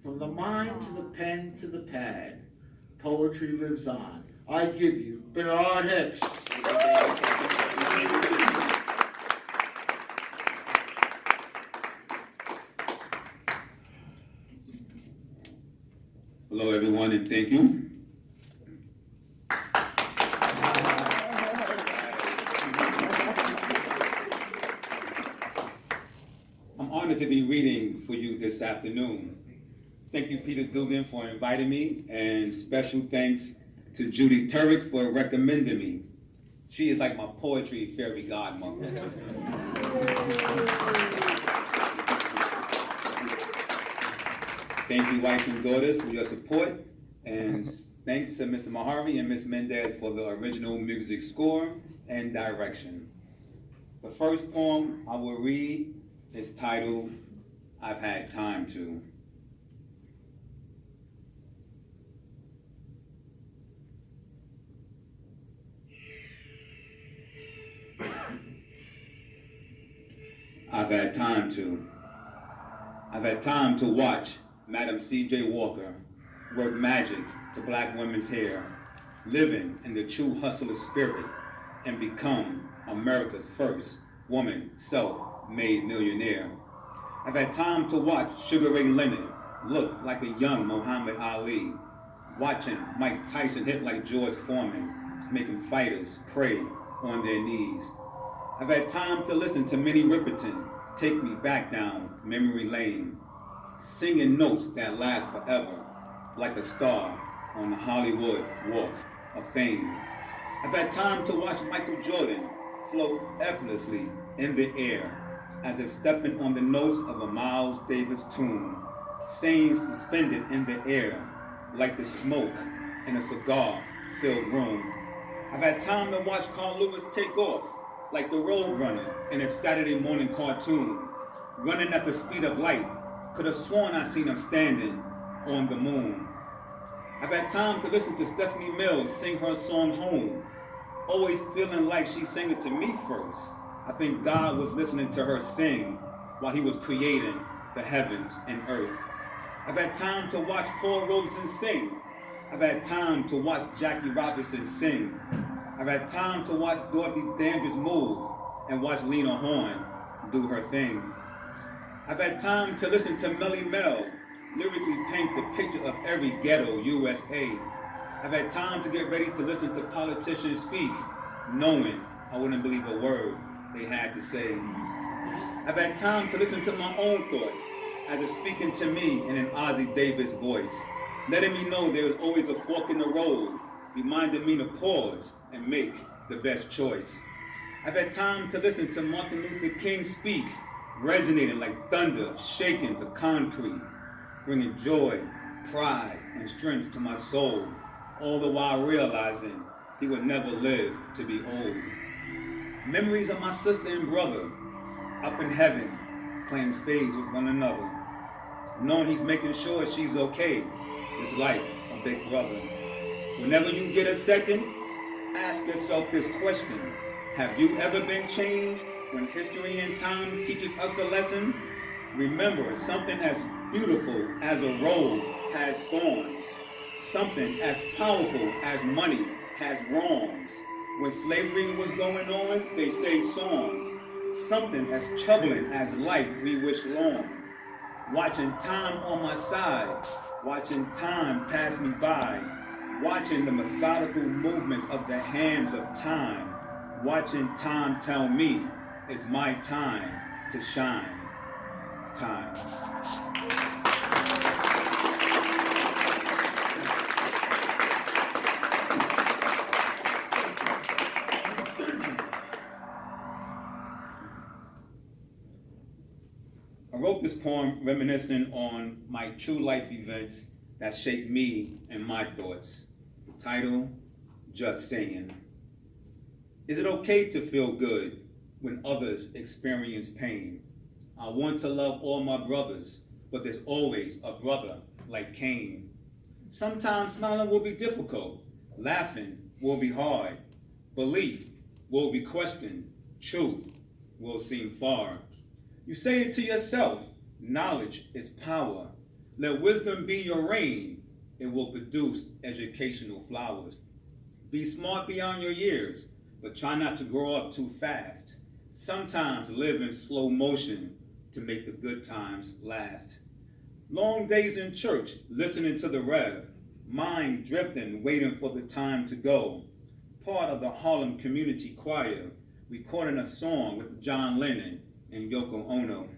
From the mind to the pen to the pad, poetry lives on. I give you Bernard Hicks. Hello, everyone, and thank you. I'm honored to be reading for you this afternoon. Thank you, Peter Dugan, for inviting me, and special thanks to Judy Turek for recommending me. She is like my poetry fairy godmother. Thank you, wife and daughters, for your support, and thanks to Mr. Mojave and Ms. Mendez for the original music score and direction. The first poem I will read is titled, I've Had Time To. I've had time to. I've had time to watch Madam C.J. Walker work magic to black women's hair, living in the true hustler spirit, and become America's first woman self-made millionaire. I've had time to watch Sugar Ray Leonard look like a young Muhammad Ali, watching Mike Tyson hit like George Foreman, making fighters pray on their knees. I've had time to listen to Minnie Riperton take me back down memory lane, singing notes that last forever, like a star on the Hollywood Walk of Fame. I've had time to watch Michael Jordan float effortlessly in the air, as if stepping on the notes of a Miles Davis tune, saying suspended in the air, like the smoke in a cigar-filled room. I've had time to watch Carl Lewis take off, like the Road Runner in a Saturday morning cartoon, running at the speed of light. Could have sworn I seen him standing on the moon. I've had time to listen to Stephanie Mills sing her song Home, always feeling like she sang it to me first. I think God was listening to her sing while he was creating the heavens and earth. I've had time to watch Paul Robeson sing. I've had time to watch Jackie Robinson sing. I've had time to watch Dorothy Dandridge move and watch Lena Horne do her thing. I've had time to listen to Melly Mel lyrically paint the picture of every ghetto USA. I've had time to get ready to listen to politicians speak, knowing I wouldn't believe a word they had to say. I've had time to listen to my own thoughts as it's speaking to me in an Ozzie Davis voice, letting me know there is always a fork in the road, reminding me to pause and make the best choice. I've had time to listen to Martin Luther King speak, resonating like thunder, shaking the concrete, bringing joy, pride, and strength to my soul, all the while realizing he would never live to be old. Memories of my sister and brother up in heaven, playing spades with one another, knowing he's making sure she's okay. It's like a big brother. Whenever you get a second, ask yourself this question. Have you ever been changed when history and time teaches us a lesson? Remember, something as beautiful as a rose has thorns. Something as powerful as money has wrongs. When slavery was going on, they say songs. Something as troubling as life we wish long. Watching time on my side, watching time pass me by, watching the methodical movements of the hands of time, watching time tell me it's my time to shine. Time. I wrote this poem reminiscing on my true life events that shaped me and my thoughts. The title, Just Saying. Is it okay to feel good when others experience pain? I want to love all my brothers, but there's always a brother like Cain. Sometimes smiling will be difficult, laughing will be hard, belief will be questioned, truth will seem far. You say it to yourself, knowledge is power. Let wisdom be your rain. It will produce educational flowers. Be smart beyond your years, but try not to grow up too fast. Sometimes live in slow motion to make the good times last. Long days in church, listening to the Rev, mind drifting, waiting for the time to go. Part of the Harlem Community Choir, recording a song with John Lennon and Yoko Ono.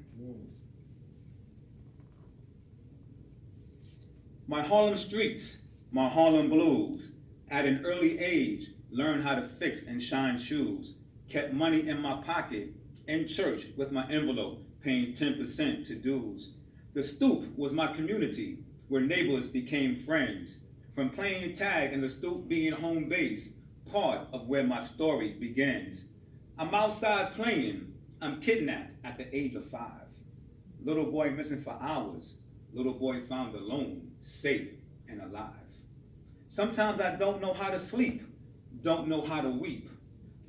My Harlem streets, my Harlem blues. At an early age, learned how to fix and shine shoes. Kept money in my pocket, in church with my envelope, paying 10% to dues. The stoop was my community, where neighbors became friends. From playing tag in the stoop being home base, part of where my story begins. I'm outside playing, I'm kidnapped at the age of 5. Little boy missing for hours, little boy found alone, safe and alive. Sometimes I don't know how to sleep, don't know how to weep,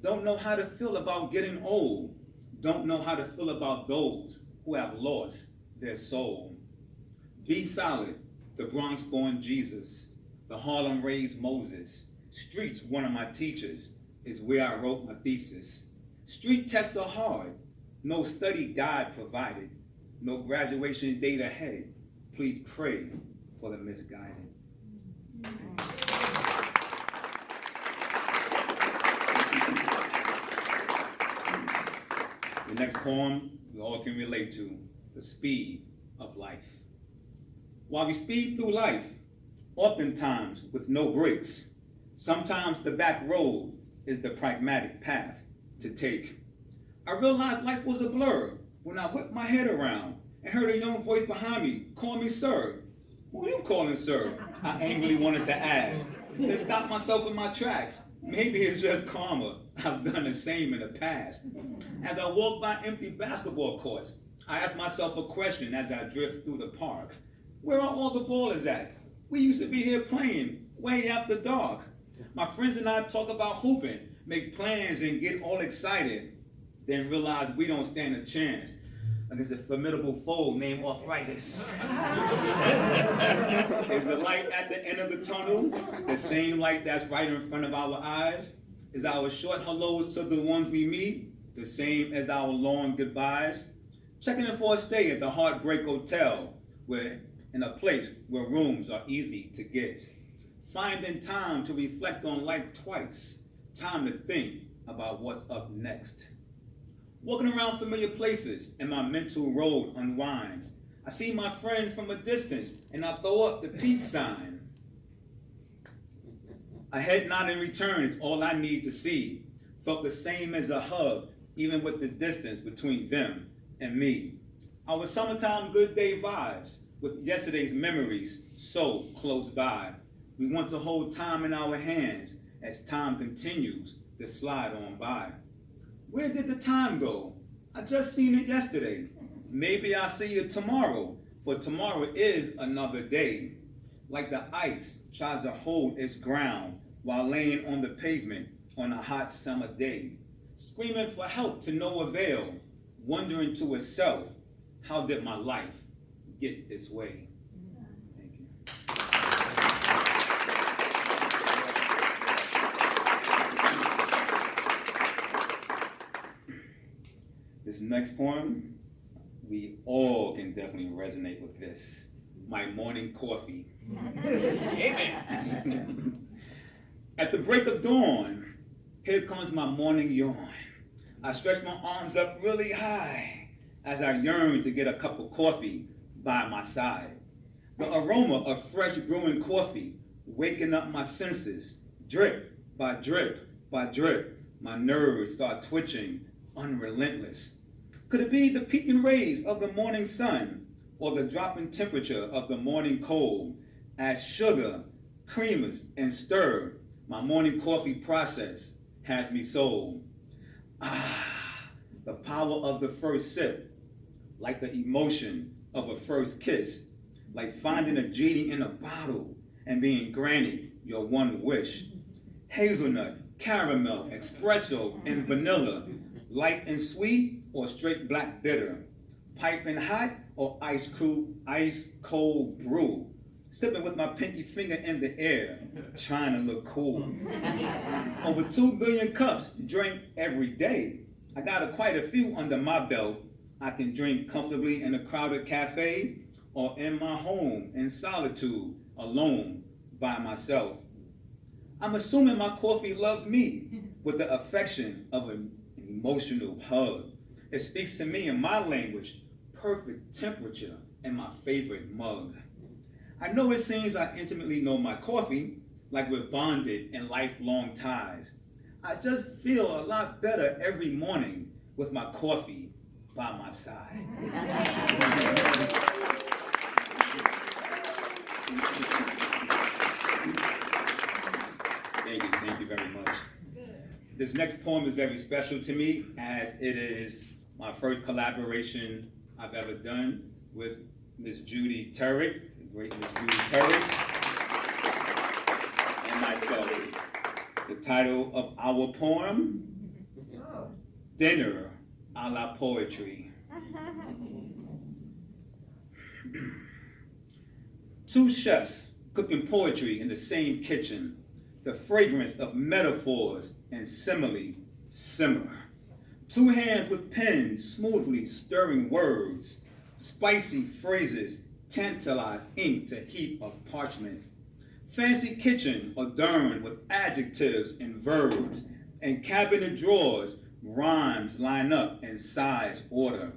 don't know how to feel about getting old, don't know how to feel about those who have lost their soul. Bsolid, the Bronx-born Jesus, the Harlem-raised Moses. Streets, one of my teachers, is where I wrote my thesis. Street tests are hard, no study guide provided, no graduation date ahead. Please pray for the misguided. The next poem we all can relate to, the speed of life. While we speed through life, oftentimes with no brakes, sometimes the back road is the pragmatic path to take. I realized life was a blur when I whipped my head around and heard a young voice behind me call me sir. Who are you calling sir? I angrily wanted to ask. Then stopped myself in my tracks. Maybe it's just karma. I've done the same in the past. As I walk by empty basketball courts, I ask myself a question as I drift through the park. Where are all the ballers at? We used to be here playing way after dark. My friends and I talk about hooping, make plans and get all excited, then realize we don't stand a chance against a formidable foe named arthritis. Is the light at the end of the tunnel the same light that's right in front of our eyes? Is our short hellos to the ones we meet the same as our long goodbyes? Checking in for a stay at the Heartbreak Hotel, where in a place where rooms are easy to get. Finding time to reflect on life twice, time to think about what's up next. Walking around familiar places and my mental road unwinds. I see my friends from a distance and I throw up the peace sign. A head nod in return is all I need to see. Felt the same as a hug, even with the distance between them and me. Our summertime good day vibes with yesterday's memories so close by. We want to hold time in our hands as time continues to slide on by. Where did the time go? I just seen it yesterday. Maybe I'll see it tomorrow, for tomorrow is another day. Like the ice tries to hold its ground while laying on the pavement on a hot summer day. Screaming for help to no avail, wondering to itself, how did my life get this way? Thank you. This next poem, we all can definitely resonate with this. My morning coffee. Amen. At the break of dawn, here comes my morning yawn. I stretch my arms up really high as I yearn to get a cup of coffee by my side. The aroma of fresh brewing coffee waking up my senses, drip by drip by drip. My nerves start twitching, unrelentless. Could it be the peeking rays of the morning sun or the dropping temperature of the morning cold? Add sugar, creamers, and stir. My morning coffee process has me sold. The power of the first sip, like the emotion of a first kiss, like finding a genie in a bottle and being granted your one wish. Hazelnut, caramel, espresso, and vanilla, light and sweet or straight black bitter. Piping hot or ice cold brew? Sipping with my pinky finger in the air, trying to look cool. Over 2 billion cups, drink every day. I got quite a few under my belt. I can drink comfortably in a crowded cafe or in my home in solitude, alone, by myself. I'm assuming my coffee loves me with the affection of an emotional hug. It speaks to me in my language, perfect temperature in my favorite mug. I know it seems I intimately know my coffee, like we're bonded in lifelong ties. I just feel a lot better every morning with my coffee by my side. Thank you very much. This next poem is very special to me as it is my first collaboration I've ever done with Miss Judy Turrick, the great Miss Judy Turrick, and myself. The title of our poem, Dinner a la Poetry. Two chefs cooking poetry in the same kitchen. The fragrance of metaphors and simile simmer. Two hands with pens smoothly stirring words. Spicy phrases tantalize ink to heap of parchment. Fancy kitchen adorned with adjectives and verbs. And cabinet drawers, rhymes line up in size order.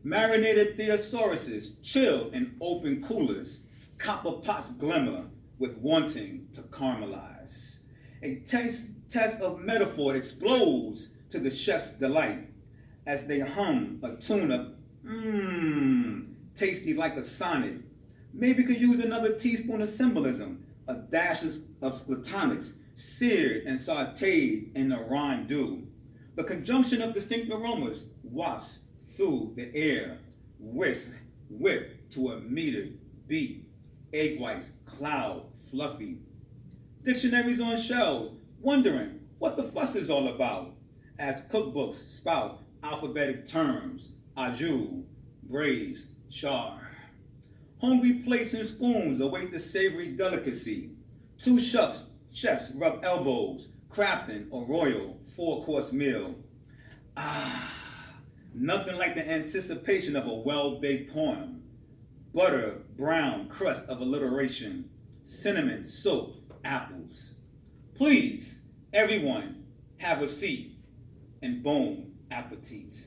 Marinated thesauruses chill in open coolers. Copper pots glimmer with wanting to caramelize. A test of metaphor explodes to the chef's delight as they hum a tune of tasty like a sonnet. Maybe could use another teaspoon of symbolism, a dash of platonics, seared and sauteed in the rhyme dew. The conjunction of distinct aromas wafts through the air, whisk, whip to a metered beat. Egg whites, cloud, fluffy. Dictionaries on shelves, wondering what the fuss is all about, as cookbooks spout alphabetic terms, au jus, braise, char. Hungry plates and spoons await the savory delicacy. Two chefs rub elbows, crafting a royal 4-course meal. Nothing like the anticipation of a well-baked poem. Butter, brown crust of alliteration, cinnamon soaked apples. Please, everyone, have a seat and bon appetit.